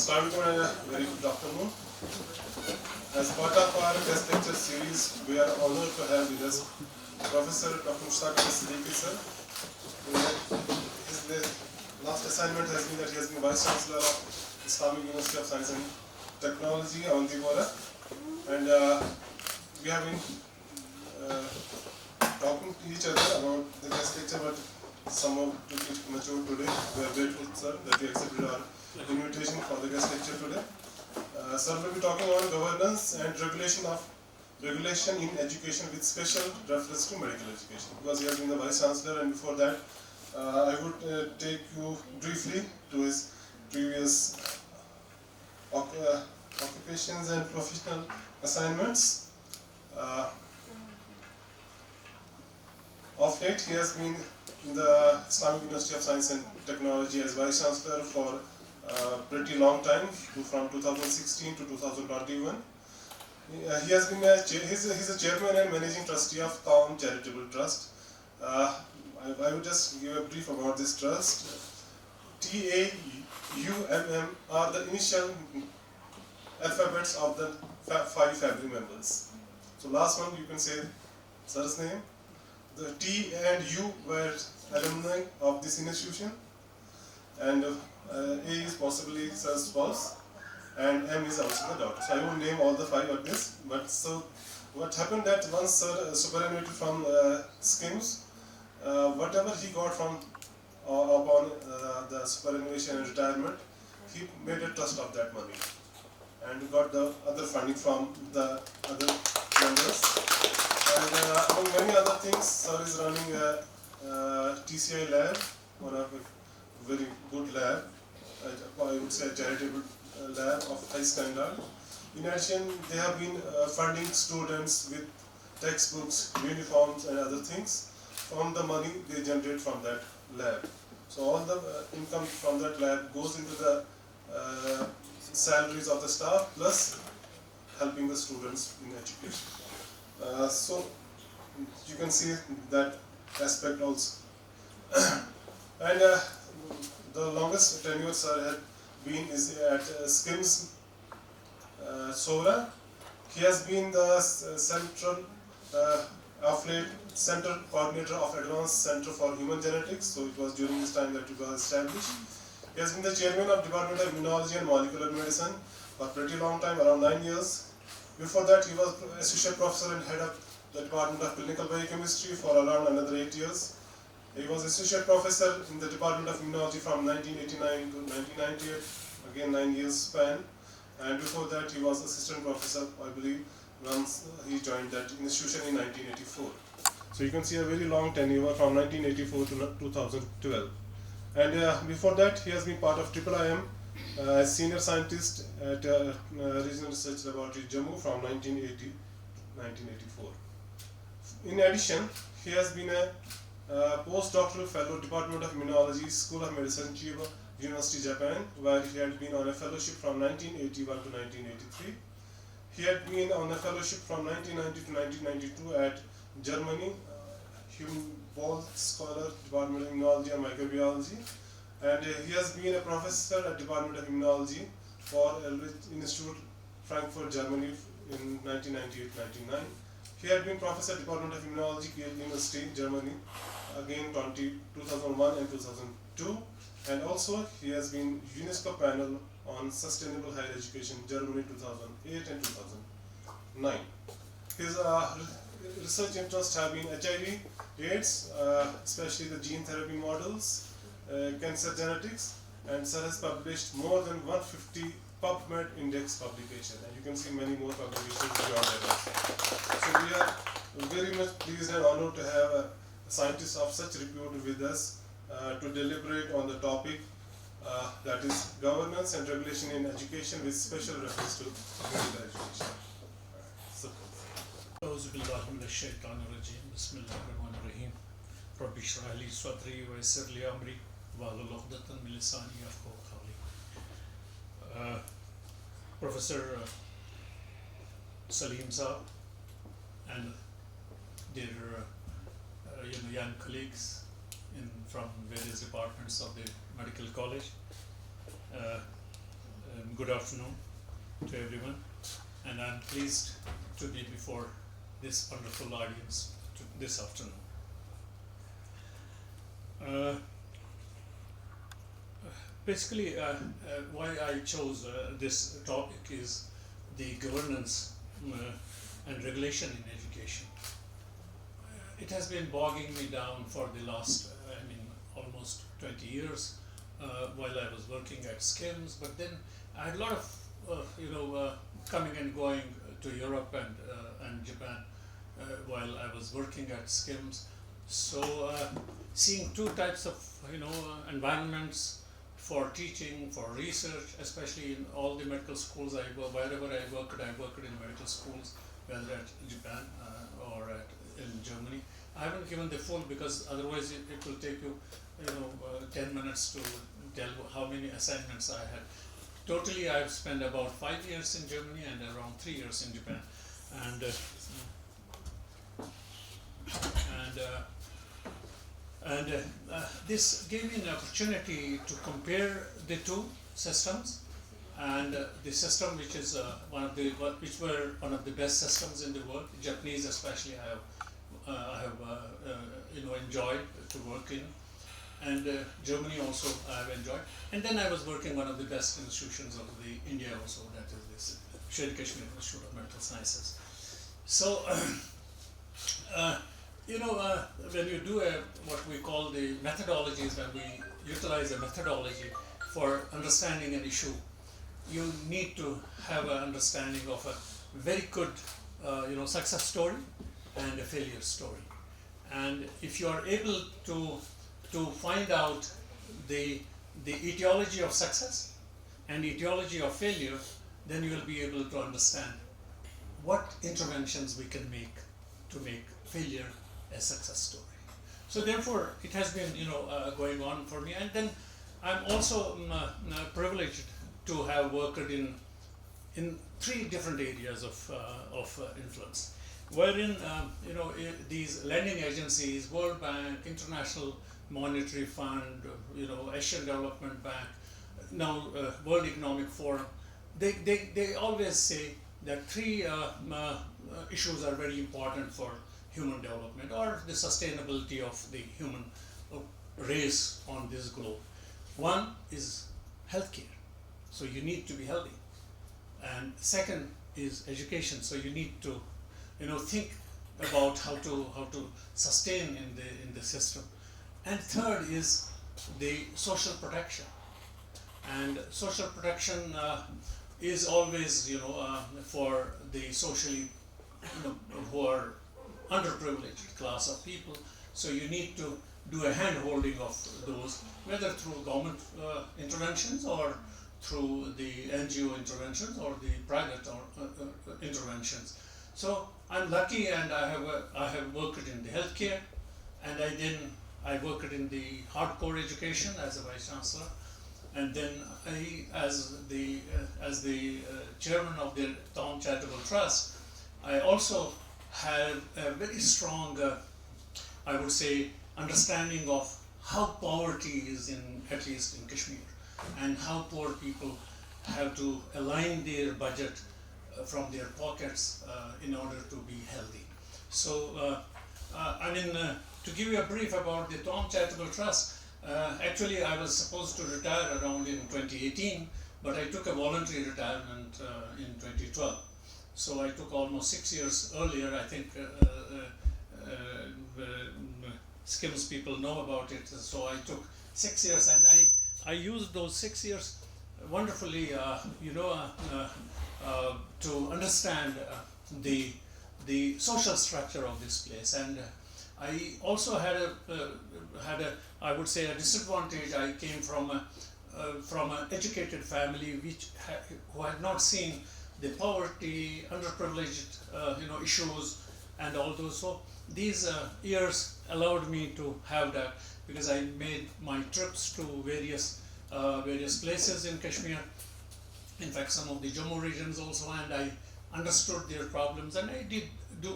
Assalamualaikum and a very good afternoon. As part of our guest lecture series, we are honored to have with us Professor Dr. Mushtaq Ahmad Siddique sir. The last assignment has been that he has been Vice Chancellor of Islamic University of Science and Technology, Avantipora, and we have been talking to each other about the guest lecture, but somehow took it mature today. We are grateful, sir, that you accepted our invitation for the guest lecture today. Sir will be talking on governance and regulation in education with special reference to medical education, because he has been the Vice Chancellor, and before that I would take you briefly to his previous occupations and professional assignments. Of late, he has been in the Islamic University of Science and Technology as Vice Chancellor for a pretty long time, from 2016 to 2021. He has been he's a chairman and managing trustee of Town Charitable Trust. I would just give a brief about this trust. TAUMM are the initial alphabets of the 5 family members. So last one you can say sir's name. The T and U were alumni of this institution, and A is possibly sir's spouse, and M is also the daughter. So I won't name all the 5 at this, but so what happened that once sir superannuated from schemes, whatever he got from upon the superannuation and retirement, he made a trust of that money and got the other funding from the other members. And among many other things, sir is running a TCI lab, one of a very good lab, I would say a charitable lab of high standard. In addition, they have been funding students with textbooks, uniforms and other things from the money they generate from that lab. So all the income from that lab goes into the salaries of the staff plus helping the students in education. So you can see that aspect also. And the longest tenure sir had been is at SKIMS Sora. He has been the central affiliate center coordinator of Advanced Center for Human Genetics. So it was during this time that it was established. He has been the chairman of Department of Immunology and Molecular Medicine for a pretty long time, around 9 years. Before that, he was associate professor and head of the Department of Clinical Biochemistry for around another 8 years. He was associate professor in the Department of Immunology from 1989 to 1998, again 9 years span. And before that, he was assistant professor, I believe, once he joined that institution in 1984. So you can see a very long tenure from 1984 to 2012. And before that, he has been part of IIIM as senior scientist at Regional Research Laboratory Jammu from 1980 to 1984. In addition, he has been a postdoctoral fellow, Department of Immunology, School of Medicine, Chiba University, Japan, where he had been on a fellowship from 1981 to 1983. He had been on a fellowship from 1990 to 1992 at Germany, Humboldt Scholar, Department of Immunology and Microbiology. And he has been a professor at Department of Immunology for Elrich Institute, Frankfurt, Germany in 1998-99. He had been professor at Department of Immunology, Kiel University, Germany, again 2001 and 2002. And also he has been UNESCO panel on Sustainable Higher Education, Germany 2008 and 2009. His research interests have been HIV, AIDS, especially the gene therapy models, cancer genetics, and sir has published more than 150 PubMed index publications, and you can see many more publications beyond that also. So we are very much pleased and honored to have a scientist of such repute with us to deliberate on the topic that is governance and regulation in education with special reference to medical education. أعوذ بالله من الشيطان الرجيم بسم الله الرحمن الرحيم رب اشرح لي صدري ويسر لي أمري واحلل عقدة من لساني يفقهوا قولي. Professor Salim Saab and their young colleagues from various departments of the medical college, Good afternoon to everyone, and I'm pleased to be before this wonderful audience this afternoon. Basically, why I chose this topic is the governance and regulation in education. It has been bogging me down for the last, almost 20 years while I was working at SKIMS, but then I had a lot of, coming and going to Europe and Japan while I was working at SKIMS. So seeing two types of, environments for teaching, for research, especially in all the medical schools wherever I worked in medical schools, whether at Japan or in Germany. I haven't given the full because otherwise it will take you, 10 minutes to tell how many assignments I had. Totally, I've spent about 5 years in Germany and around 3 years in Japan, and this gave me an opportunity to compare the two systems, and the system which is which were one of the best systems in the world, Japanese especially, I have enjoyed to work in, and Germany also I have enjoyed. And then I was working in one of the best institutions of the India also, that is this Kashmir Institute of Medical Sciences. So when you do what we call the methodologies, when we utilize a methodology for understanding an issue, you need to have an understanding of a very good success story and a failure story. And if you are able to find out the etiology of success and etiology of failure, then you will be able to understand what interventions we can make to make failure a success story. So therefore, it has been going on for me, and then I'm also privileged to have worked in 3 different areas of influence, wherein these lending agencies, World Bank, International Monetary Fund, Asian Development Bank, now World Economic Forum, they always say that 3 issues are very important for human development or the sustainability of the human race on this globe. One is healthcare, so you need to be healthy, and second is education, so you need to think about how to sustain in the system, and third is the social protection. And social protection is always for the socially who are underprivileged class of people. So you need to do a hand holding of those, whether through government interventions or through the NGO interventions or the private interventions. So I'm lucky, and I have worked in the healthcare, and I worked in the hardcore education as a vice chancellor, and then as the chairman of the Tom Charitable Trust, I also have a very strong, I would say, understanding of how poverty is at least in Kashmir, and how poor people have to align their budget from their pockets in order to be healthy. So, to give you a brief about the Tom Charitable Trust, actually I was supposed to retire around in 2018, but I took a voluntary retirement in 2012. So I took almost 6 years earlier. I think SKIMS people know about it. So I took 6 years, and I used those 6 years wonderfully, to understand the social structure of this place. And I also had I would say, a disadvantage. I came from an educated family who had not seen the poverty, underprivileged, issues, and all those. So these years allowed me to have that, because I made my trips to various places in Kashmir. In fact, some of the Jammu regions also, and I understood their problems, and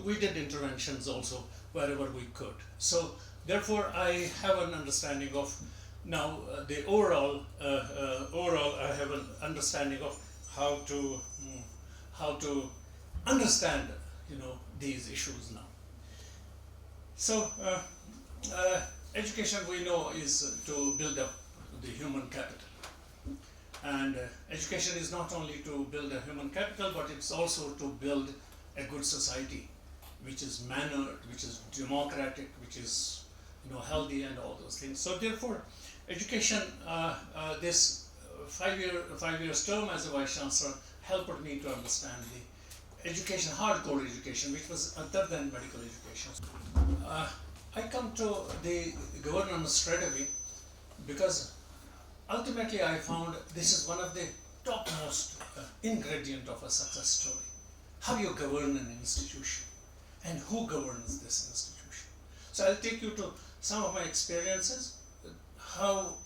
we did interventions also wherever we could. So therefore, I have an understanding of Now, the overall, I have an understanding of how to understand, these issues now. So, education, we know, is to build up the human capital. And education is not only to build a human capital, but it's also to build a good society, which is mannered, which is democratic, which is healthy, and all those things. So therefore, education, this 5 years term as a vice chancellor helped me to understand the education, hardcore education, which was other than medical education. I come to the governance strategy because ultimately I found this is one of the topmost ingredient of a success story. How you govern an institution and who governs this institution. So I'll take you to some of my experiences, how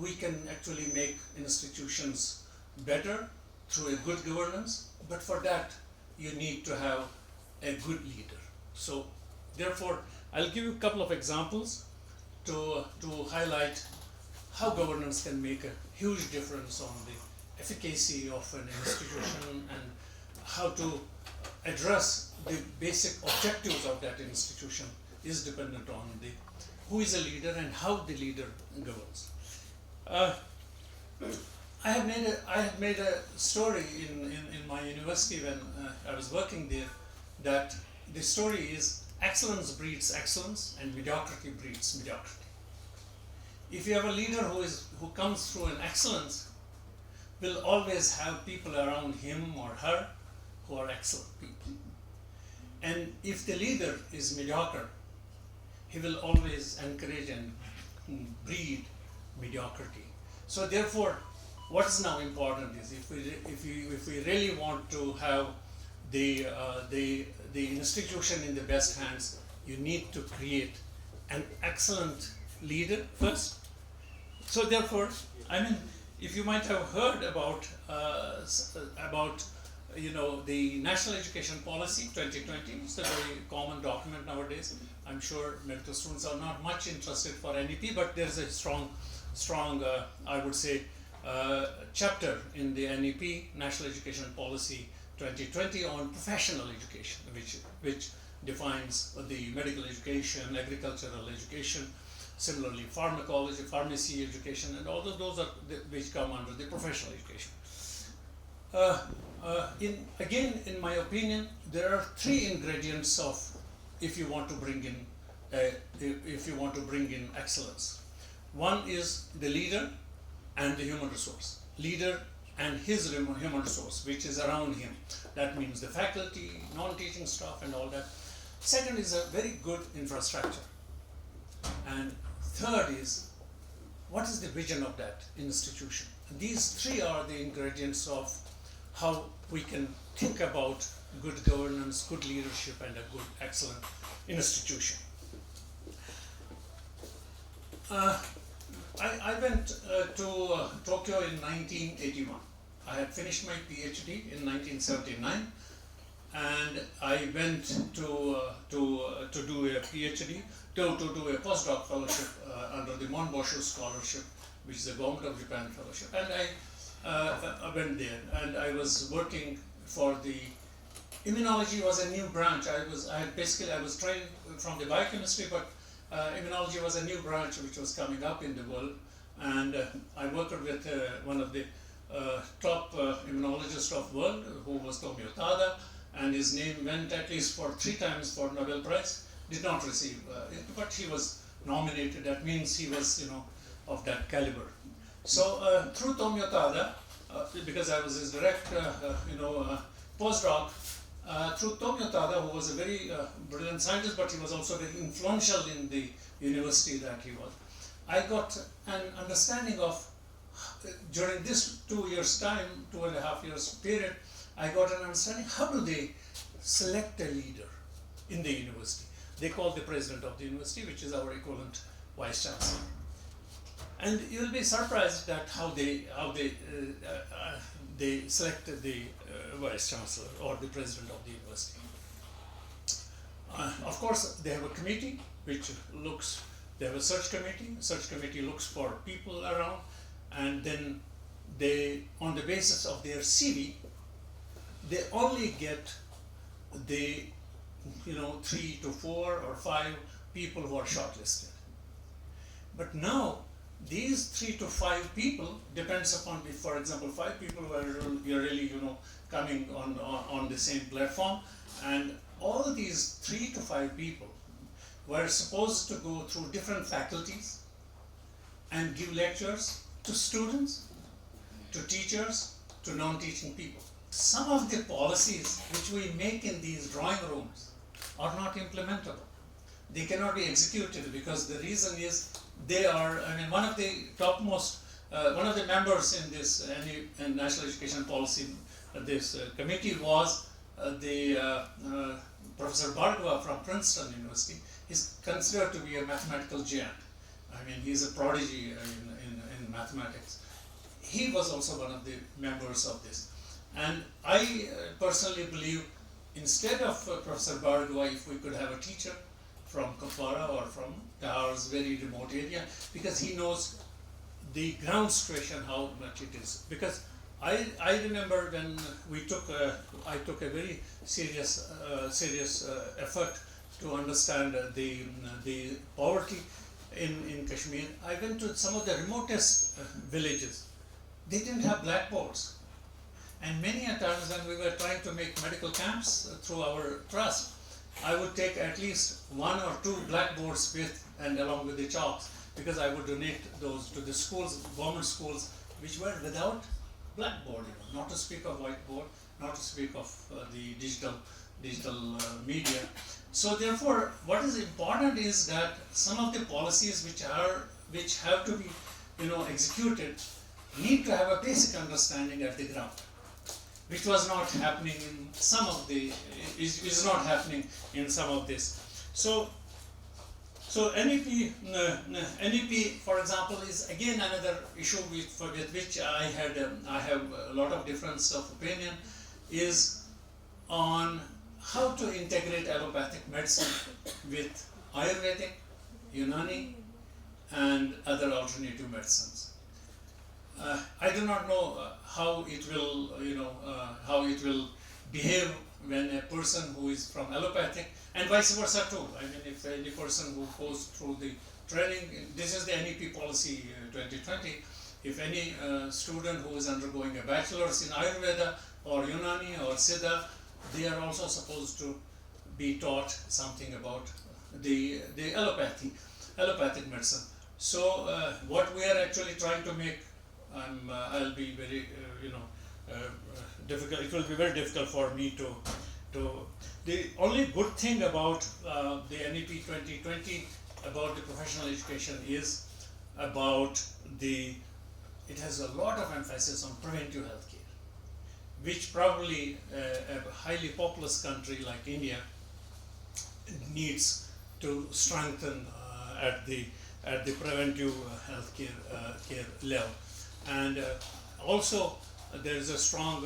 we can actually make institutions better through a good governance, but for that you need to have a good leader. So therefore, I'll give you a couple of examples to highlight how governance can make a huge difference on the efficacy of an institution and how to address the basic objectives of that institution is dependent on the who is a leader and how the leader governs. I have made a story in my university when I was working there, that the story is excellence breeds excellence and mediocrity breeds mediocrity. If you have a leader who comes through an excellence, will always have people around him or her who are excellent people. And if the leader is mediocre, he will always encourage and breed mediocrity. So therefore, what is now important is if we really want to have the institution in the best hands, you need to create an excellent leader first. So therefore, if you might have heard about the National Education Policy 2020, it's a very common document nowadays. I'm sure medical students are not much interested for NEP, but there's a strong, I would say, chapter in the NEP, National Education Policy 2020, on professional education, which defines the medical education, agricultural education, similarly pharmacology, pharmacy education, and all of those are which come under the professional education. In my opinion, there are three ingredients of if you want to bring in excellence. One is the leader and the human resource. Leader and his human resource, which is around him. That means the faculty, non-teaching staff, and all that. Second is a very good infrastructure. And third is, what is the vision of that institution? These three are the ingredients of how we can think about good governance, good leadership, and a good, excellent institution. I went to Tokyo in 1981. I had finished my PhD in 1979, and I went to do a PhD, to do a postdoc fellowship under the Monboshu Scholarship, which is a Government of Japan fellowship. And I went there, and I was working for the immunology was a new branch. I was trained from the biochemistry, but immunology was a new branch which was coming up in the world, and I worked with one of the top immunologists of the world, who was Tomio Tada, and his name went at least for 3 times for Nobel Prize. Did not receive it, but he was nominated. That means he was, of that caliber. So through Tomio Tada, because I was his direct, postdoc, through Tomio Tada, who was a very brilliant scientist, but he was also very influential in the university that he was, I got an understanding of, during this 2 years time, 2.5 years period, I got an understanding how do they select a leader in the university. They call the president of the university, which is our equivalent vice chancellor. And you'll be surprised at how they selected the vice chancellor or the president of the university. Of course, they have a committee which looks They have a search committee. A search committee looks for people around, and then they, on the basis of their CV, they only get the 3 to 4 or 5 people who are shortlisted. But now these 3 to 5 people depends upon, if, for example, 5 people who are really coming on the same platform, and all these 3 to 5 people were supposed to go through different faculties and give lectures to students, to teachers, to non-teaching people. Some of the policies which we make in these drawing rooms are not implementable. They cannot be executed because the reason is they are, one of the topmost, one of the members in this national education policy, this committee was Professor Bhargava from Princeton University. He's considered to be a mathematical giant. He's a prodigy in mathematics. He was also one of the members of this. And I personally believe, instead of Professor Bhargava, if we could have a teacher from Kupwara or from Dahar's very remote area, because he knows the ground situation, how much it is. Because I remember when I took a very serious effort to understand the poverty in Kashmir. I went to some of the remotest villages. They didn't have blackboards. And many a times when we were trying to make medical camps through our trust, I would take at least 1 or 2 blackboards with and along with the chalks, because I would donate those to the schools, government schools, which were without blackboard, not to speak of whiteboard, not to speak of the digital media. So therefore, what is important is that some of the policies which have to be executed need to have a basic understanding at the ground, which was not happening in some of the, is not happening in some of this. So NEP, for example, is again another issue with which I have a lot of difference of opinion, is on how to integrate allopathic medicine with Ayurvedic, Unani, and other alternative medicines. I do not know how it will behave when a person who is from allopathic, and vice versa too. If any person who goes through the training, this is the NEP policy 2020. If any student who is undergoing a bachelor's in Ayurveda or Unani or Siddha, they are also supposed to be taught something about the allopathic medicine. So what we are actually trying to make, I'll be very difficult. It will be very difficult for me to. The only good thing about the NEP 2020 about the professional education is about it has a lot of emphasis on preventive health care, which probably a highly populous country like India needs to strengthen at the preventive health care level. And also there is a strong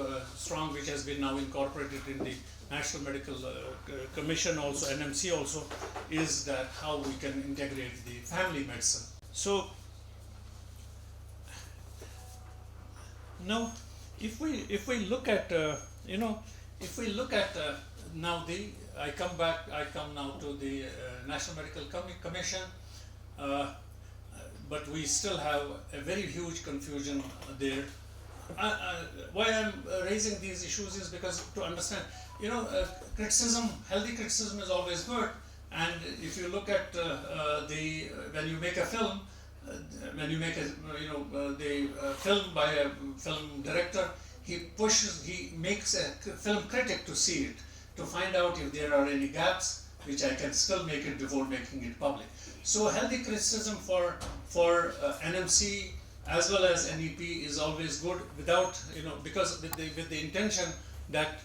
which has been now incorporated in the National Medical Commission also, NMC also, is that how we can integrate the family medicine. So now if we look at now I come now to the National Medical Commission, but we still have a very huge confusion there. Why I'm raising these issues is because to understand, criticism, healthy criticism is always good. And if you look at when you make a film, the film by a film director, he makes a film critic to see it, to find out if there are any gaps which I can still make it before making it public. So healthy criticism for NMC as well as NEP is always good, without because with the intention that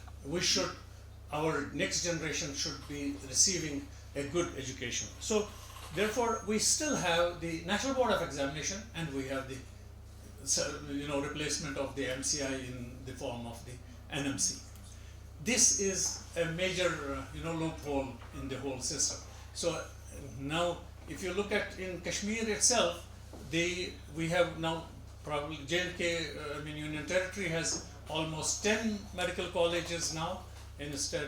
our next generation should be receiving a good education. So therefore we still have the National Board of Examination, and we have the replacement of the MCI in the form of the NMC. This is a major loophole in the whole system. So now if you look at in Kashmir itself, we have now probably J&K, Union Territory has almost 10 medical colleges now. Instead,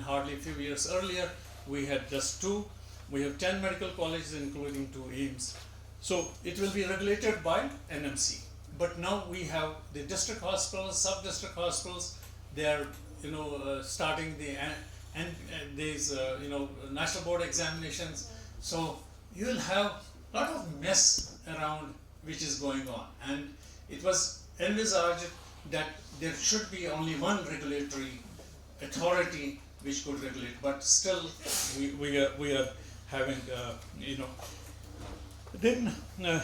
hardly a few years earlier, we had just 2. We have 10 medical colleges, including 2 AIMS. So it will be regulated by NMC. But now we have the district hospitals, sub-district hospitals. They are, starting these, national board examinations. So you will have a lot of mess around which is going on. And it was envisaged that there should be only one regulatory authority which could regulate, but still we are having, Then, the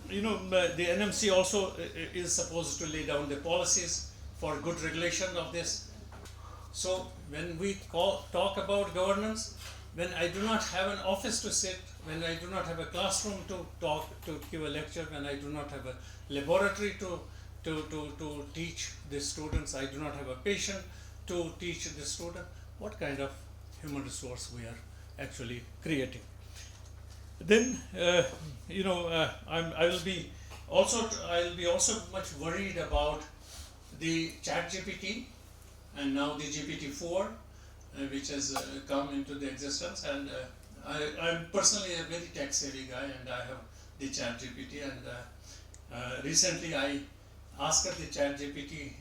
NMC also is supposed to lay down the policies for good regulation of this. So when we talk about governance, when I do not have an office to sit, when I do not have a classroom to talk, to give a lecture, when I do not have a laboratory to teach the students, I do not have a patient to teach the student, what kind of human resource we are actually creating? Then, I will be also much worried about the ChatGPT and now the GPT-4, which has come into the existence. And I'm personally a very tech-savvy guy, and I have the ChatGPT. And recently, I asked the ChatGPT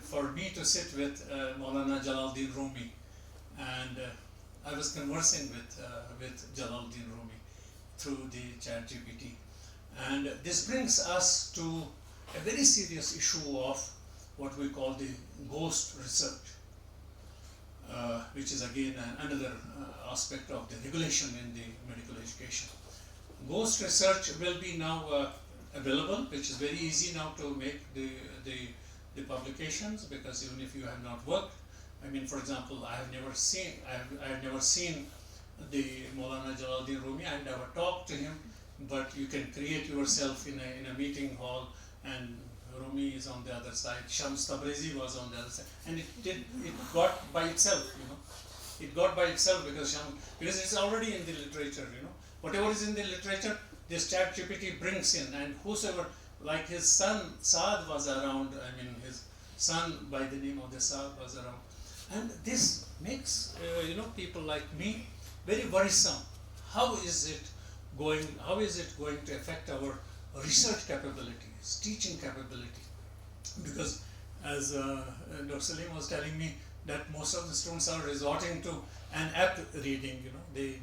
for me to sit with Maulana Jalaluddin Rumi, and I was conversing with Jalaluddin Rumi through the ChatGPT. And this brings us to a very serious issue of what we call the ghost research, which is again another aspect of the regulation in the medical education. Ghost research will be now available, which is very easy now to make the publications, because even if you have not worked, for example, I have never seen the Maulana Jalaluddin Rumi. I never talked to him, but you can create yourself in a meeting hall, and Rumi is on the other side, Shams Tabrizi was on the other side, and it got by itself, It got by itself because it's already in the literature, Whatever is in the literature, this ChatGPT brings in, and whosoever, like his son Saad was around, his son by the name of the Saad was around. And this makes, people like me very worrisome. How is it going to affect our research capabilities, teaching capability? Because as Dr. Salim was telling me, that most of the students are resorting to an app reading, they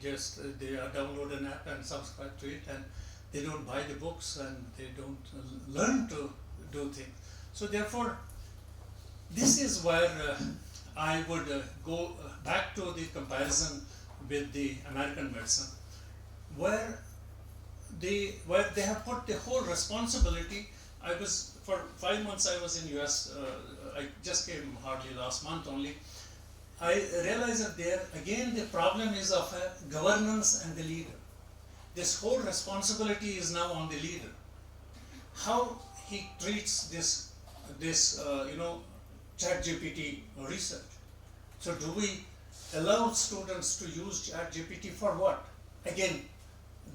download an app and subscribe to it, and they don't buy the books and they don't learn to do things. So therefore, this is where I would go back to the comparison with the American medicine, where they have put the whole responsibility. For 5 months I was in US, I just came hardly last month only. I realized that there again the problem is of governance and the leader. This whole responsibility is now on the leader. How he treats this ChatGPT research. So do we allow students to use ChatGPT for what? Again,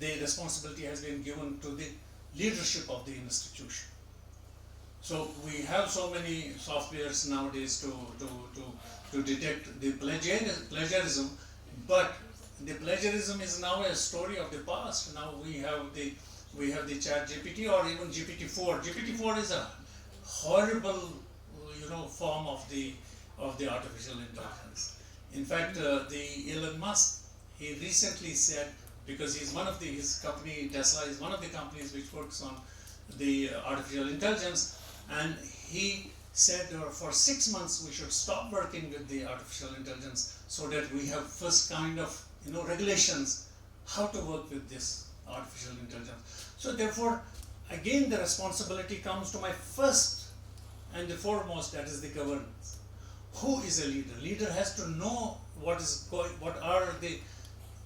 the responsibility has been given to the leadership of the institution. So we have so many softwares nowadays to detect the plagiarism, but the plagiarism is now a story of the past. Now we have the ChatGPT or even GPT-4. GPT-4 is a horrible form of the artificial intelligence. In fact, the Elon Musk, he recently said, because his company Tesla is one of the companies which works on the artificial intelligence, and he said for 6 months we should stop working with the artificial intelligence so that we have first kind of regulations how to work with this artificial intelligence. So therefore, again the responsibility comes to my first and the foremost, that is the governance. Who is a leader? Leader has to know what are the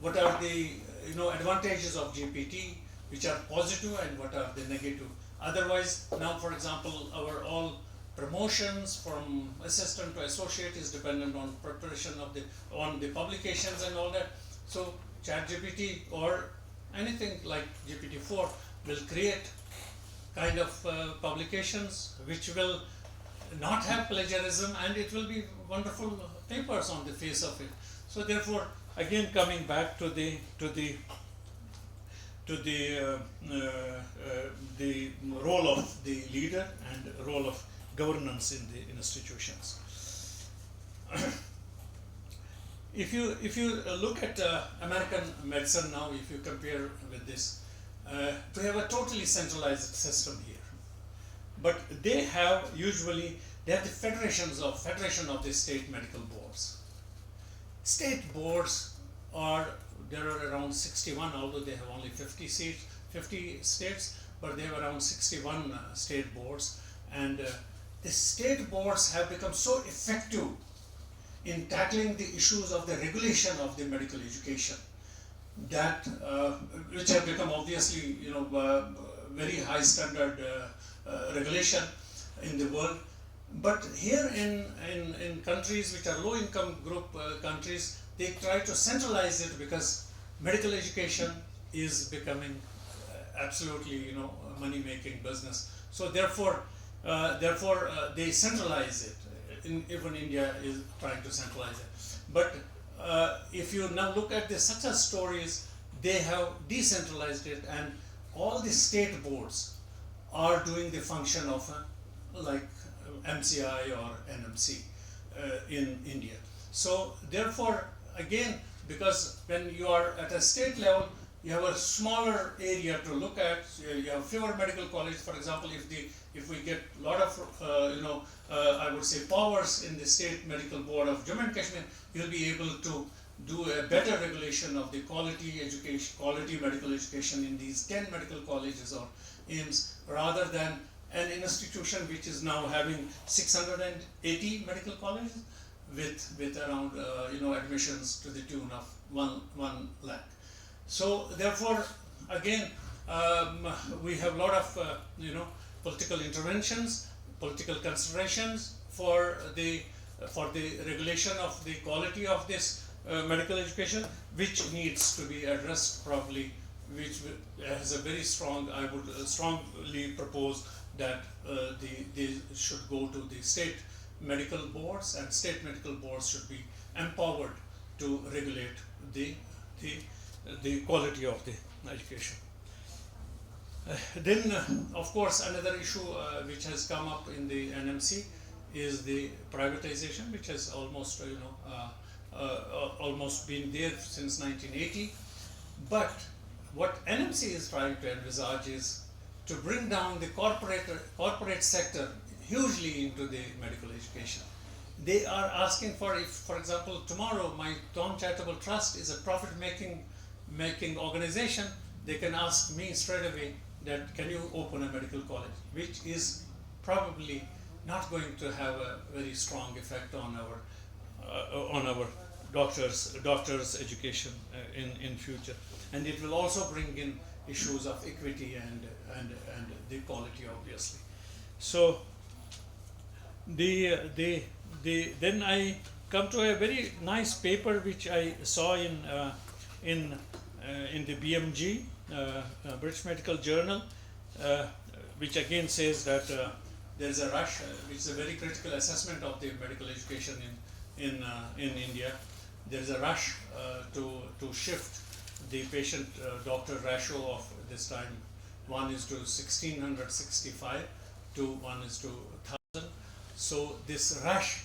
advantages of GPT, which are positive, and what are the negative. Otherwise, now for example, our all promotions from assistant to associate is dependent on preparation on the publications and all that. So ChatGPT or anything like GPT-4 will create kind of publications which will not have plagiarism, and it will be wonderful papers on the face of it. So therefore, again coming back to the role of the leader and role of governance in the institutions. If you look at American medicine now, if you compare with this, we have a totally centralized system here. But they have usually the federation of the state medical boards. State boards there are around 61, although they have only 50 states, but they have around 61 state boards, and the state boards have become so effective in tackling the issues of the regulation of the medical education that which have become obviously very high standard regulation in the world. But here in countries which are low income group countries, they try to centralize it because medical education is becoming absolutely money making business. So therefore they centralize it. Even India is trying to centralize it. But if you now look at the success stories, they have decentralized it, and all the state boards are doing the function of like MCI or NMC in India. So therefore, again, because when you are at a state level, you have a smaller area to look at. You have fewer medical colleges. For example, if we get a lot of I would say powers in the state medical board of Jammu and Kashmir, you'll be able to do a better regulation of the quality medical education in these 10 medical colleges or AIMS, rather than an institution which is now having 680 medical colleges with around admissions to the tune of 1 lakh. So therefore, again, we have a lot of political interventions, political considerations for the regulation of the quality of this medical education, which needs to be addressed properly, which has a very strong, I would strongly propose that they should go to the state medical boards, and state medical boards should be empowered to regulate the quality of the education. Then, of course, another issue which has come up in the NMC is the privatization, which has almost almost been there since 1980. But what NMC is trying to envisage is to bring down the corporate sector hugely into the medical education. They are asking for, if, for example, tomorrow my Tom Charitable Trust is a profit-making organization, they can ask me straight away that can you open a medical college, which is probably not going to have a very strong effect on our doctors education in future, and it will also bring in issues of equity and the quality, obviously. So then I come to a very nice paper which I saw in the BMG, British Medical Journal, which again says that there is a rush, which is a very critical assessment of the medical education in India. There is a rush to shift the patient-doctor ratio of this time. 1 is to 1665 to 1 is to 1000. So this rush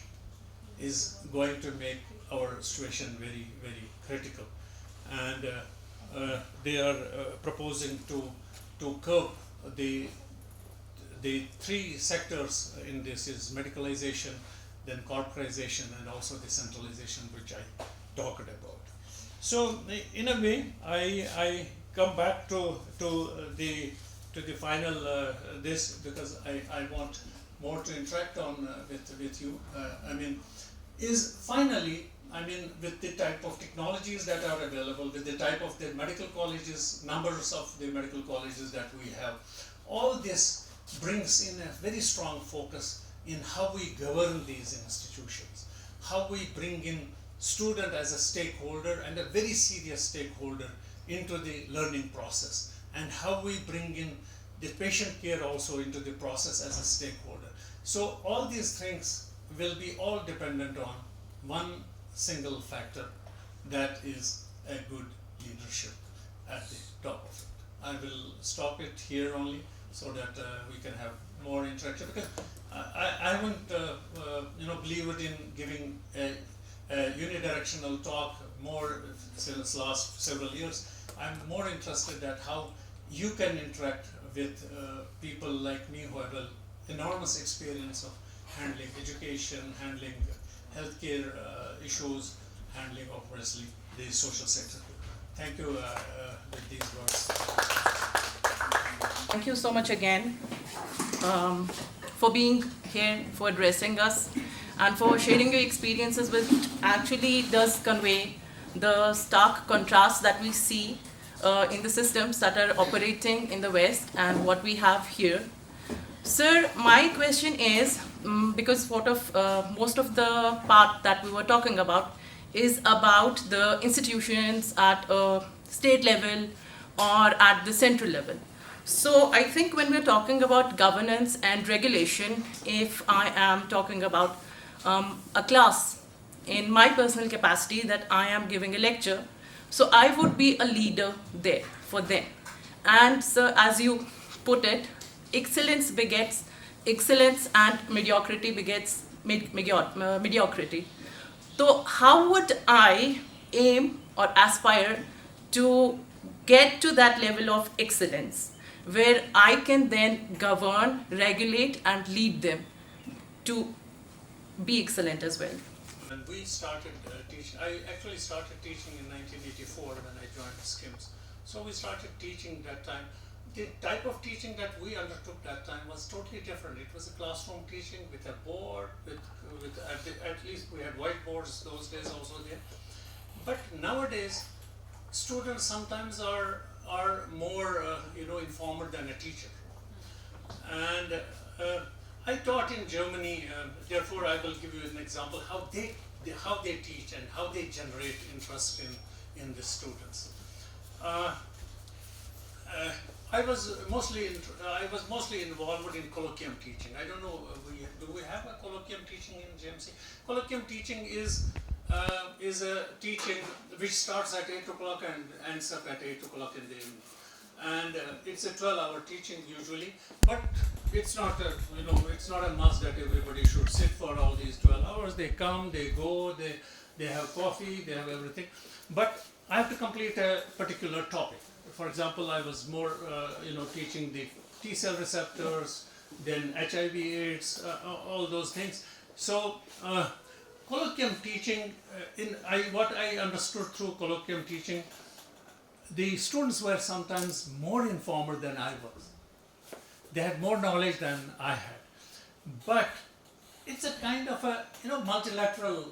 is going to make our situation very, very critical, and they are proposing to curb the 3 sectors in this is medicalization, then corporatization, and also the centralization, which I talked about. So in a way, I come back to the final this, because I want more to interact on with you. With the type of technologies that are available, with the type of the medical colleges, numbers of the medical colleges that we have, all this brings in a very strong focus in how we govern these institutions, how we bring in student as a stakeholder and a very serious stakeholder into the learning process, and how we bring in the patient care also into the process as a stakeholder. So all these things will be all dependent on one single factor, that is a good leadership at the top of it. I will stop it here only so that we can have more interaction, because I won't believe it in giving a unidirectional talk more since last several years. I'm more interested at how you can interact with people like me who have an enormous experience of handling education, handling healthcare issues, handling obviously the social sector. Thank you with these words. Thank you so much again for being here, for addressing us, and for sharing your experiences, which actually does convey the stark contrast that we see in the systems that are operating in the West and what we have here. Sir, my question is, because most of the part that we were talking about is about the institutions at a state level or at the central level. So I think when we're talking about governance and regulation, if I am talking about a class in my personal capacity that I am giving a lecture, so I would be a leader there for them. And so, as you put it, excellence begets excellence and mediocrity begets mediocrity. So how would I aim or aspire to get to that level of excellence where I can then govern, regulate, and lead them to be excellent as well? When we started teaching, I actually started teaching in 1984 when I joined SKIMS. So we started teaching that time. The type of teaching that we undertook that time was totally different. It was a classroom teaching with a board, at least we had whiteboards those days also there. But nowadays, students sometimes are more informed than a teacher. And I taught in Germany, therefore I will give you an example how they teach and how they generate interest in the students. I was mostly involved in colloquium teaching. I don't know, do we have a colloquium teaching in GMC? Colloquium teaching is a teaching which starts at 8 o'clock and ends up at 8 o'clock in the evening. And it's a 12-hour teaching usually, but it's not a must that everybody should sit for all these 12 hours. They come, they go, they have coffee, they have everything. But I have to complete a particular topic. For example, I was more teaching the T-cell receptors, then HIV/AIDS, all those things. So colloquium teaching, what I understood through colloquium teaching, the students were sometimes more informed than I was. They had more knowledge than I had. But it's a kind of a multilateral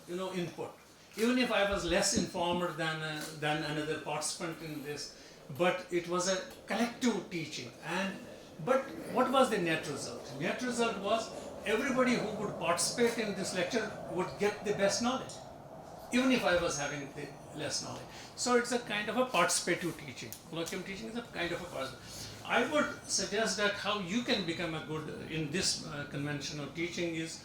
input. Even if I was less informed than another participant in this, but it was a collective teaching. But what was the net result? Net result was everybody who would participate in this lecture would get the best knowledge, even if I was having the less knowledge. So it's a kind of a participative teaching. Colloquium teaching is a kind of a participative. I would suggest that how you can become a good in this conventional teaching is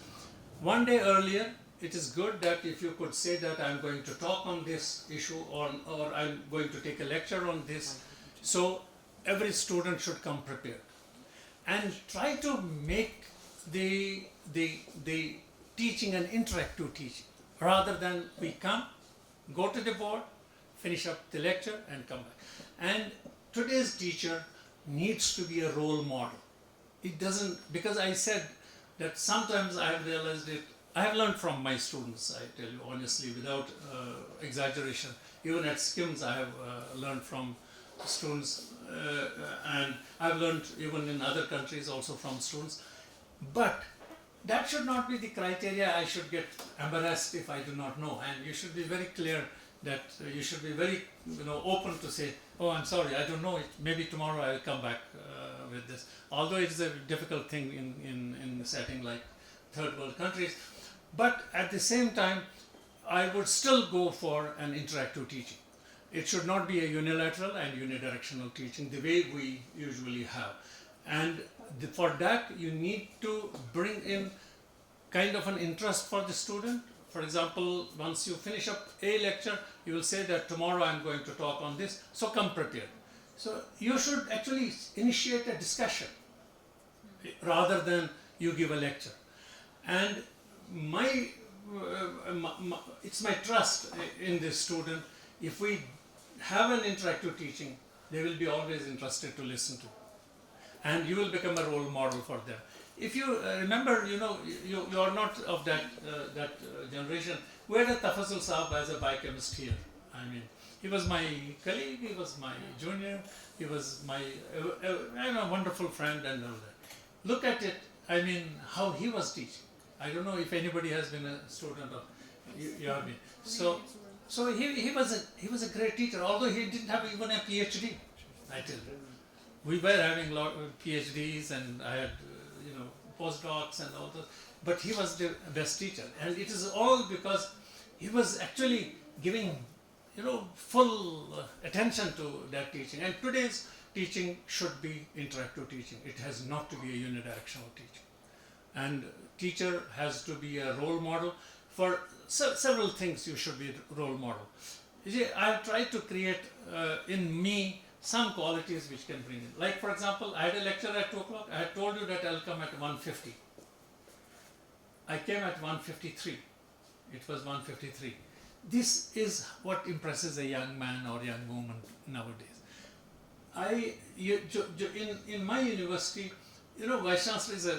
one day earlier. It is good that if you could say that I'm going to talk on this issue or I'm going to take a lecture on this. So every student should come prepared and try to make the teaching an interactive teaching rather than we come, go to the board, finish up the lecture and come back. And today's teacher needs to be a role model. It doesn't, because I said that sometimes I have realized it. I have learned from my students, I tell you honestly, without exaggeration. Even at SKIMS, I have learned from students, and I've learned even in other countries also from students. But that should not be the criteria. I should get embarrassed if I do not know. And you should be very clear that you should be very open to say, oh, I'm sorry, I don't know it. Maybe tomorrow I will come back with this. Although it's a difficult thing in a setting like third world countries. But at the same time, I would still go for an interactive teaching. It should not be a unilateral and unidirectional teaching the way we usually have. And for that, you need to bring in kind of an interest for the student. For example, once you finish up a lecture, you will say that tomorrow I'm going to talk on this, so come prepared. So you should actually initiate a discussion rather than you give a lecture. And it's my trust in this student. If we have an interactive teaching, they will be always interested to listen to, and you will become a role model for them. If you remember, you are not of that generation. We had a Tafazul Saab as a biochemist here. I mean, he was my colleague, he was my junior, he was my wonderful friend and all that. Look at it, I mean, how he was teaching. I don't know if anybody has been a student of Yarbi. So he was a great teacher, although he didn't have even a PhD. I tell you, we were having a lot of PhDs, and I had postdocs and all that. But he was the best teacher, and it is all because he was actually giving full attention to that teaching. And today's teaching should be interactive teaching. It has not to be a unidirectional teaching. And teacher has to be a role model for several things. You should be a role model. You see, I have tried to create in me some qualities which can bring in. Like, for example, I had a lecture at 2 o'clock. I had told you that I'll come at 1:50. I came at 1:53. It was 1:53. This is what impresses a young man or young woman nowadays. In my university, Vice Chancellor is a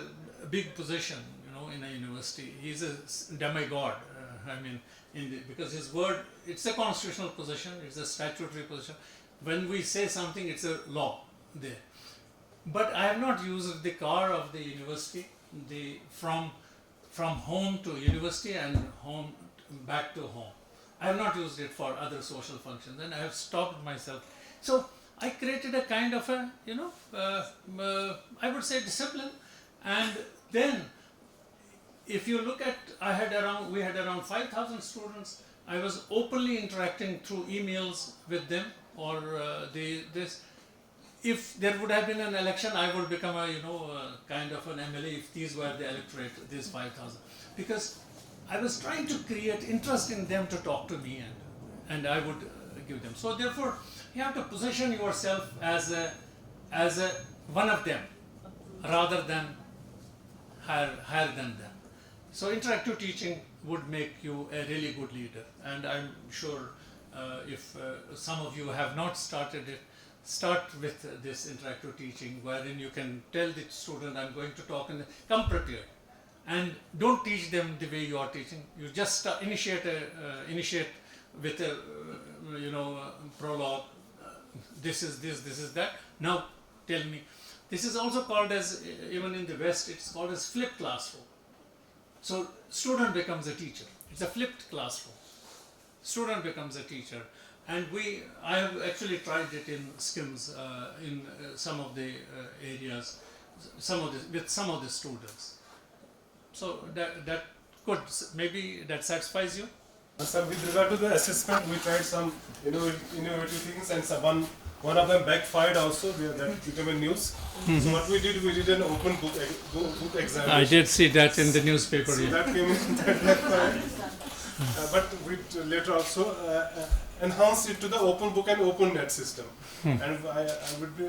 big position, in a university. He's a demigod. Because his word, it's a constitutional position, it's a statutory position. When we say something, it's a law there. But I have not used the car of the university, from home to university and home back to home. I have not used it for other social functions, and I have stopped myself. So I created a kind of a, I would say discipline. And then, if you look at, we had around 5,000 students. I was openly interacting through emails with them, or this. If there would have been an election, I would become a kind of an MLA if these were the electorate, these 5,000, because I was trying to create interest in them to talk to me, and I would give them. So therefore, you have to position yourself as a one of them, rather than higher than them. So interactive teaching would make you a really good leader, and I'm sure if some of you have not started it, start with this interactive teaching, wherein you can tell the student, I'm going to talk, and come prepared. And don't teach them the way you are teaching. You just initiate with a prologue. This is this, this is that. Now tell me. This is also called as, even in the West, it's called as flipped classroom. So student becomes a teacher. It's a flipped classroom. Student becomes a teacher. And I have actually tried it in SKIMS in some of the areas, with some of the students. So that could, maybe that satisfies you? So with regard to the assessment, we tried some innovative things, and one of them backfired also. That became a news. Mm-hmm. So what we did an open book examination. I did see that in the newspaper. So that came in, that backfired. But we later also enhanced it to the open book and open net system. And I would be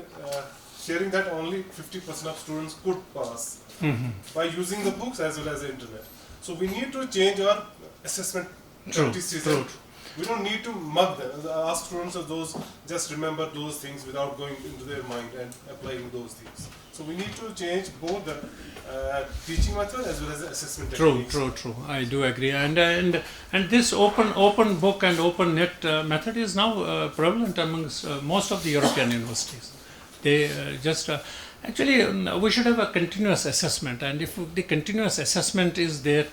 sharing that only 50% of students could pass by using the books as well as the internet. So we need to change our assessment practices. We don't need to mug them, ask students of those, just remember those things without going into their mind and applying those things. So we need to change both the teaching method as well as the assessment techniques. True. I do agree. And this open book and open net method is now prevalent amongst most of the European universities. They actually we should have a continuous assessment, and if the continuous assessment is there,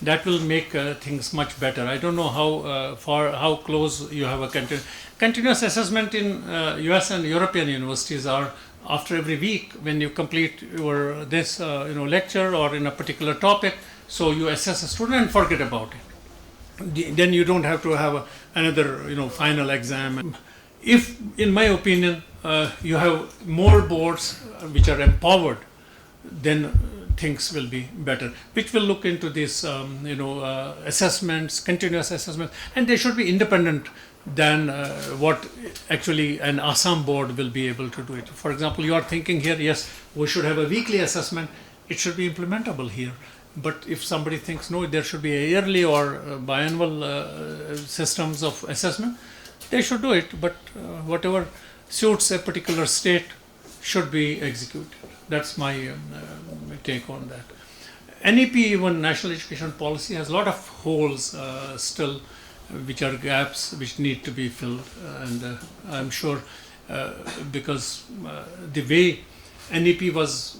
that will make things much better. I don't know how close you have a continuous assessment in US and European universities are after every week when you complete your lecture or in a particular topic. So you assess a student and forget about it. then you don't have to have another final exam. If, in my opinion, you have more boards which are empowered, then things will be better, which will look into this assessments, continuous assessments, and they should be independent than what actually an Assam board will be able to do it. For example, you are thinking here, yes, we should have a weekly assessment, it should be implementable here. But if somebody thinks, no, there should be a yearly or biannual systems of assessment, they should do it, but whatever suits a particular state should be executed. That's my take on that. NEP, even National Education Policy, has a lot of holes still, which are gaps which need to be filled, and I'm sure because the way NEP was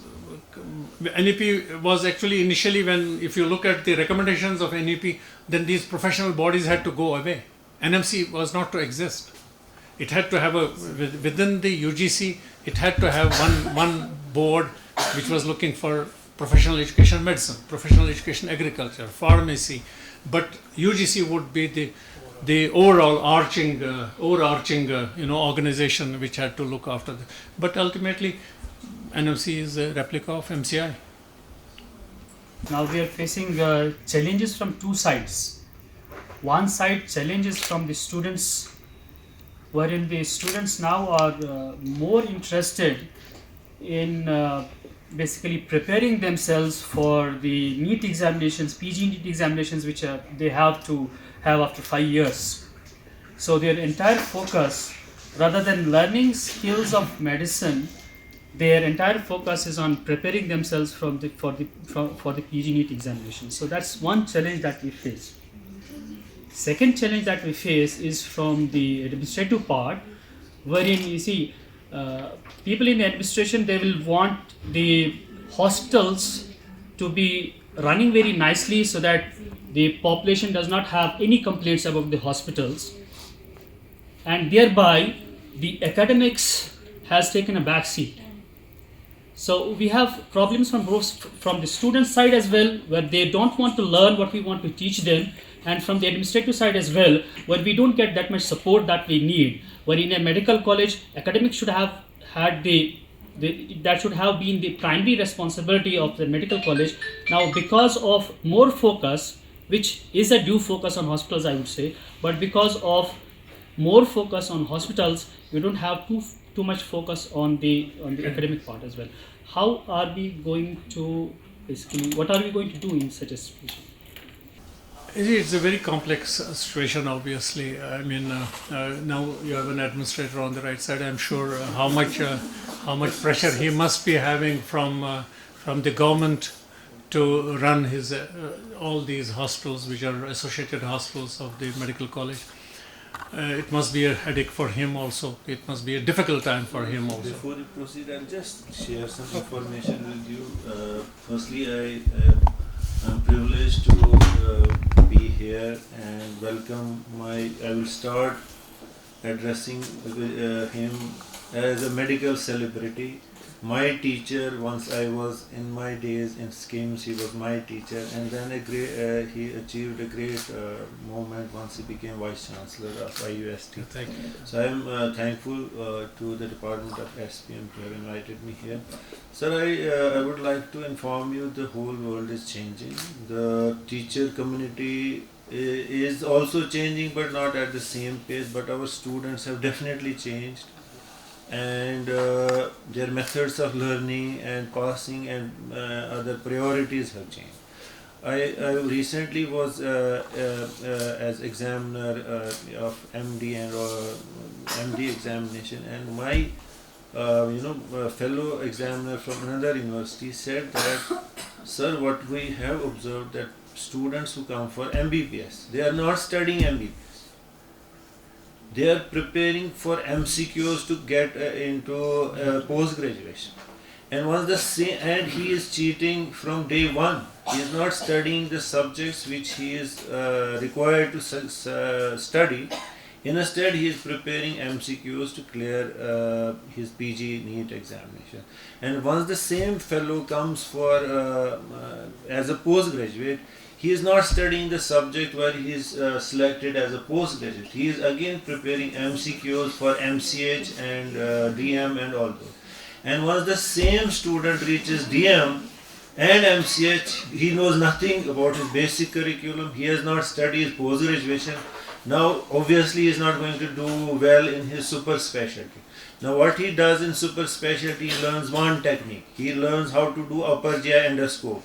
actually initially, when if you look at the recommendations of NEP, then these professional bodies had to go away. NMC was not to exist. It had to have within the UGC, it had to have one board which was looking for professional education medicine, professional education agriculture, pharmacy, but UGC would be the overarching organization which had to look after that. But ultimately, NMC is a replica of MCI. Now we are facing challenges from two sides. One side, challenges from the students, wherein the students now are more interested in basically preparing themselves for the NEET examinations, PG NEET examinations, which they have to have after 5 years. So their entire focus, rather than learning skills of medicine, their entire focus is on preparing themselves for the PG NEET examination. So that's one challenge that we face. Second challenge that we face is from the administrative part, wherein you see people in the administration, they will want the hospitals to be running very nicely so that the population does not have any complaints about the hospitals, and thereby the academics has taken a back seat. So we have problems from the student side as well, where they don't want to learn what we want to teach them, and from the administrative side as well, where we don't get that much support that we need. Where in a medical college, academics should have had that should have been the primary responsibility of the medical college. Now, because of more focus, which is a due focus on hospitals, I would say, but because of more focus on hospitals, we don't have too much focus on the academic part as well. How are we going to what are we going to do in such a situation? It's a very complex situation, obviously. I mean, now you have an administrator on the right side. I'm sure how much pressure he must be having from the government to run his all these hospitals, which are associated hospitals of the medical college. It must be a headache for him also. It must be a difficult time for him also. Before you proceed, I'll just share some information with you. Firstly, I'm privileged to be here and welcome I will start addressing him as a medical celebrity. My teacher, once I was in my days in schemes, he was my teacher, and then he achieved a great moment once he became Vice Chancellor of IUST. Thank you. So I am thankful to the Department of SPM to have invited me here. Sir, I would like to inform you the whole world is changing. The teacher community is also changing, but not at the same pace, but our students have definitely changed. And their methods of learning and passing and other priorities have changed. I recently was as examiner of MD and MD examination, and my fellow examiner from another university said that, sir, what we have observed that students who come for MBBS, they are not studying MBBS. They are preparing for MCQs to get into post-graduation. And and he is cheating from day one. He is not studying the subjects which he is required to study. Instead, he is preparing MCQs to clear his PG NEET examination. And once the same fellow comes for as a postgraduate, He is not studying the subject where he is selected as a postgraduate. He is again preparing MCQs for MCH and DM and all those. And once the same student reaches DM and MCH, he knows nothing about his basic curriculum. He has not studied his post-graduation. Now, obviously, he is not going to do well in his super specialty. Now, what he does in super specialty, he learns one technique. He learns how to do upper GI endoscope.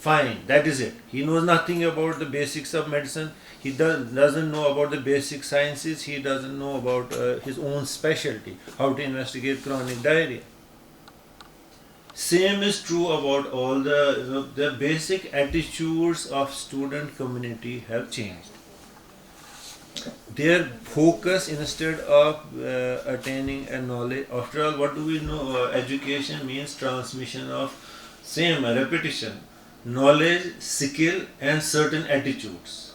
Fine, that is it. He knows nothing about the basics of medicine. He doesn't know about the basic sciences. He doesn't know about his own specialty, how to investigate chronic diarrhea. Same is true about all the basic attitudes of student community have changed. Their focus, instead of attaining a knowledge, after all, what do we know? Education means transmission of same repetition, knowledge, skill, and certain attitudes.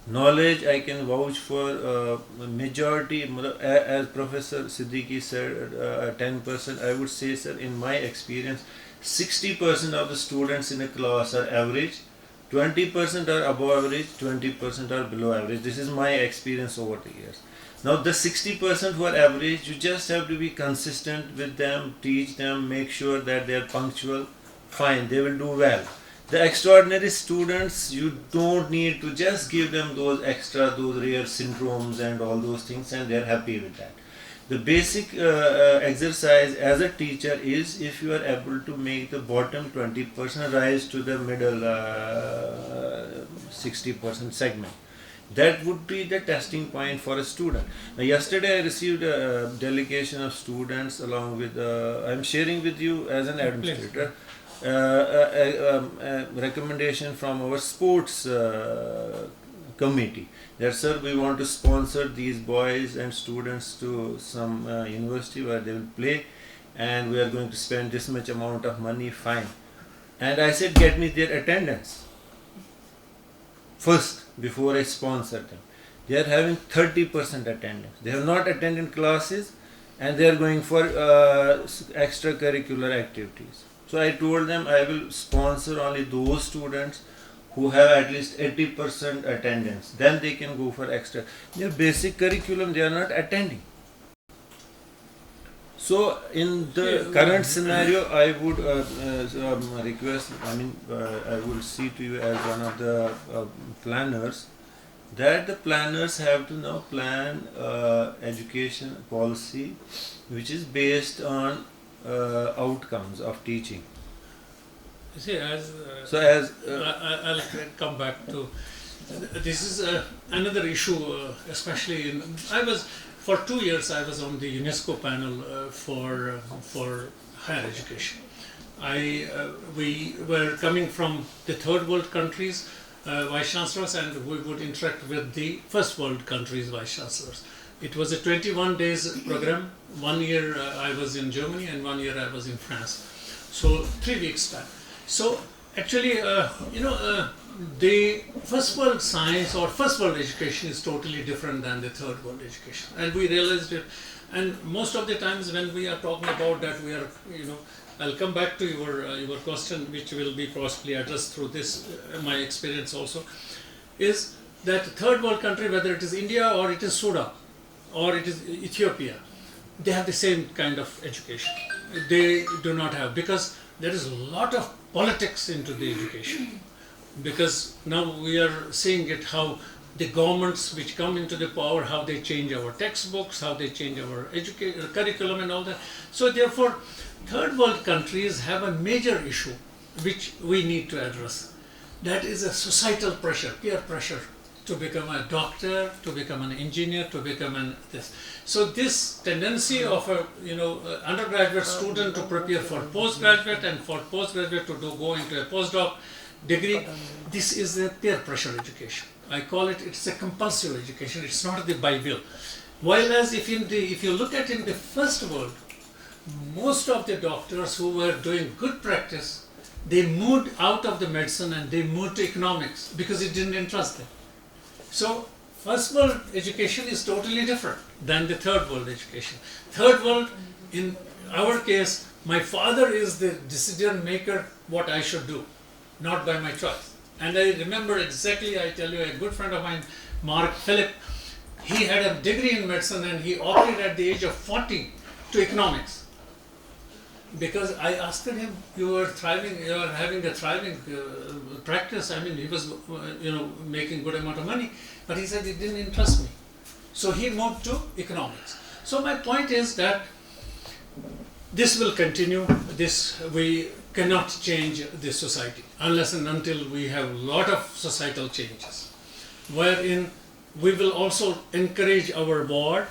Knowledge, I can vouch for majority, as Professor Siddique said, 10%. I would say, sir, in my experience, 60% of the students in a class are average, 20% are above average, 20% are below average. This is my experience over the years. Now, the 60% who are average, you just have to be consistent with them, teach them, make sure that they are punctual. Fine, they will do well. The extraordinary students, you don't need to just give them those extra, those rare syndromes and all those things, and they are happy with that. The basic exercise as a teacher is, if you are able to make the bottom 20% rise to the middle 60% segment. That would be the testing point for a student. Now, yesterday I received a delegation of students along with, I'm sharing with you as an administrator, a recommendation from our sports committee that, sir, we want to sponsor these boys and students to some university where they will play, and we are going to spend this much amount of money. Fine. And I said, get me their attendance first before I sponsor them. They are having 30% attendance. They have not attended classes and they are going for extracurricular activities. So I told them I will sponsor only those students who have at least 80% attendance. Then they can go for extra. Their basic curriculum they are not attending. So in the current scenario, I would request, I will see to you as one of the planners, that the planners have to now plan education policy which is based on outcomes of teaching. You see, I'll come back to this. Is another issue, especially in. For 2 years I was on the UNESCO panel for higher education. We were coming from the third world countries, vice chancellors, and we would interact with the first world countries vice chancellors. It was a 21 days program. 1 year I was in Germany and 1 year I was in France. So 3 weeks time. So actually, the first world science or first world education is totally different than the third world education, and we realized it. And most of the times when we are talking about that, we are, I'll come back to your question, which will be possibly addressed through this, my experience also, is that third world country, whether it is India or it is Sudan or it is Ethiopia, they have the same kind of education. They do not have, because there is a lot of politics into the education. Because now we are seeing it, how the governments which come into the power, how they change our textbooks, how they change our curriculum and all that. So therefore, third world countries have a major issue which we need to address. That is a societal pressure, peer pressure, to become a doctor, to become an engineer, to become this. So this tendency of a undergraduate student to prepare for postgraduate and for postgraduate to go into a postdoc degree, this is a peer pressure education. I call it, it's a compulsive education, it's not the Bible. While as if you look at in the first world, most of the doctors who were doing good practice, they moved out of the medicine and they moved to economics because it didn't interest them. So first world education is totally different than the third world education. Third world, in our case, my father is the decision maker what I should do, not by my choice. And I remember exactly, I tell you, a good friend of mine, Mark Phillip, he had a degree in medicine and he opted at the age of 40 to economics. Because I asked him, you were thriving, you are having a thriving practice. I mean, he was, making good amount of money, but he said it didn't interest me. So he moved to economics. So my point is that this will continue. We cannot change this society unless and until we have a lot of societal changes, wherein we will also encourage our ward,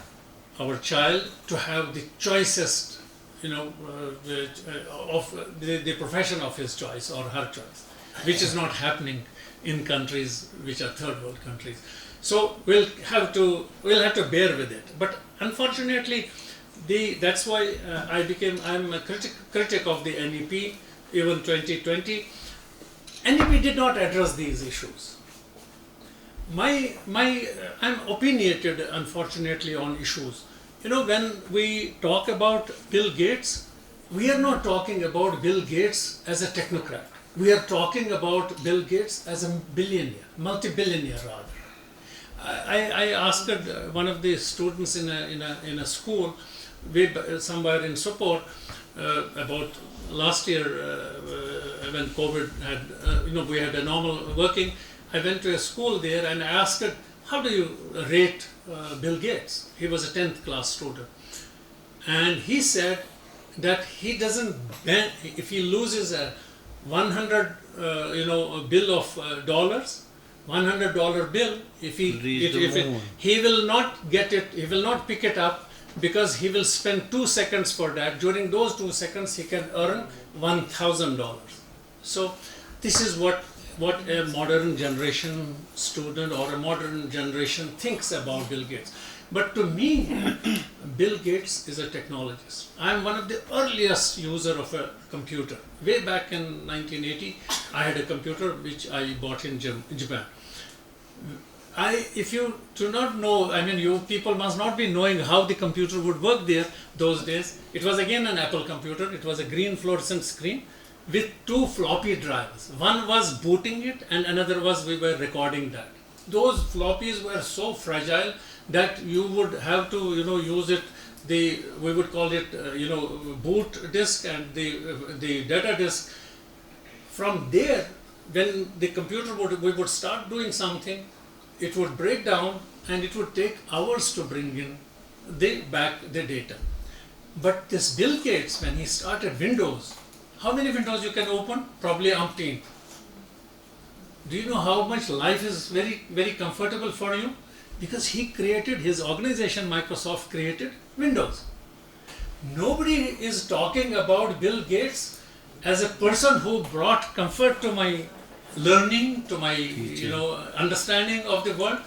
our child, to have the choicest, of the profession of his choice or her choice, which is not happening in countries which are third world countries. So we'll have to bear with it. But unfortunately, that's why I'm a critic of the NEP. Even 2020, NEP did not address these issues. I'm opinionated, unfortunately, on issues. When we talk about Bill Gates, we are not talking about Bill Gates as a technocrat. We are talking about Bill Gates as a billionaire, multi-billionaire rather. I asked one of the students in a school, somewhere in Sopore, about last year when COVID had, we had a normal working. I went to a school there and I asked her, how do you rate Bill Gates? He was a 10th class student. And he said that he doesn't bend, if he loses a 100 bill of dollars, $100 bill, he will not get it, he will not pick it up, because he will spend 2 seconds for that. During those 2 seconds, he can earn $1,000. So this is what a modern generation student or a modern generation thinks about Bill Gates. But to me, Bill Gates is a technologist. I am one of the earliest user of a computer. Way back in 1980, I had a computer which I bought in Japan. If you do not know, I mean, you people must not be knowing how the computer would work there those days. It was again an Apple computer. It was a green fluorescent screen with 2 floppy drives. One was booting it and another was we were recording that. Those floppies were so fragile that you would have to, use it. We would call it, boot disk and the data disk. From there, when the computer we would start doing something, it would break down and it would take hours to bring in back the data. But this Bill Gates, when he started Windows, how many windows you can open? Probably umpteen. Do you know how much life is very, very comfortable for you? Because he created, his organization Microsoft created Windows. Nobody is talking about Bill Gates as a person who brought comfort to my learning, to my understanding of the world,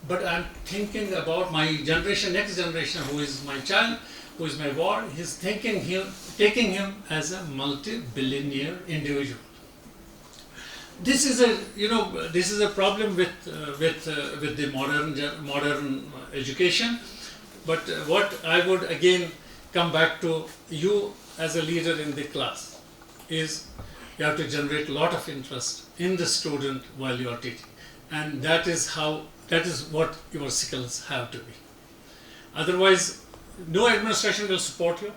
but I'm thinking about my generation, next generation, who is my child, who is my ward. He's taking him as a multi-billionaire individual. This is a problem with the modern education. But what I would again come back to, you as a leader in the class, is you have to generate a lot of interest in the student while you are teaching, and that is what your skills have to be. Otherwise, no administration will support you.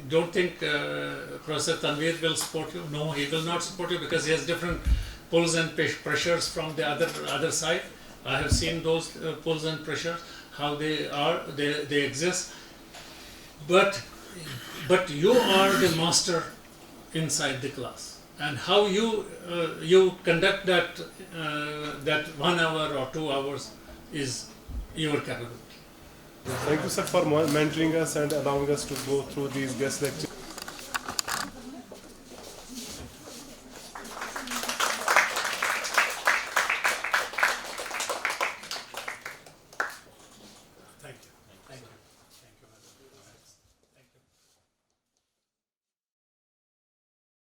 Don't think Professor Tanveer will support you. No, he will not support you, because he has different pulls and pressures from the other side. I have seen those pulls and pressures, how they exist. But you are the master inside the class, and how you conduct that 1 hour or 2 hours is your capability. Thank you, sir, for mentoring us and allowing us to go through these guest lectures.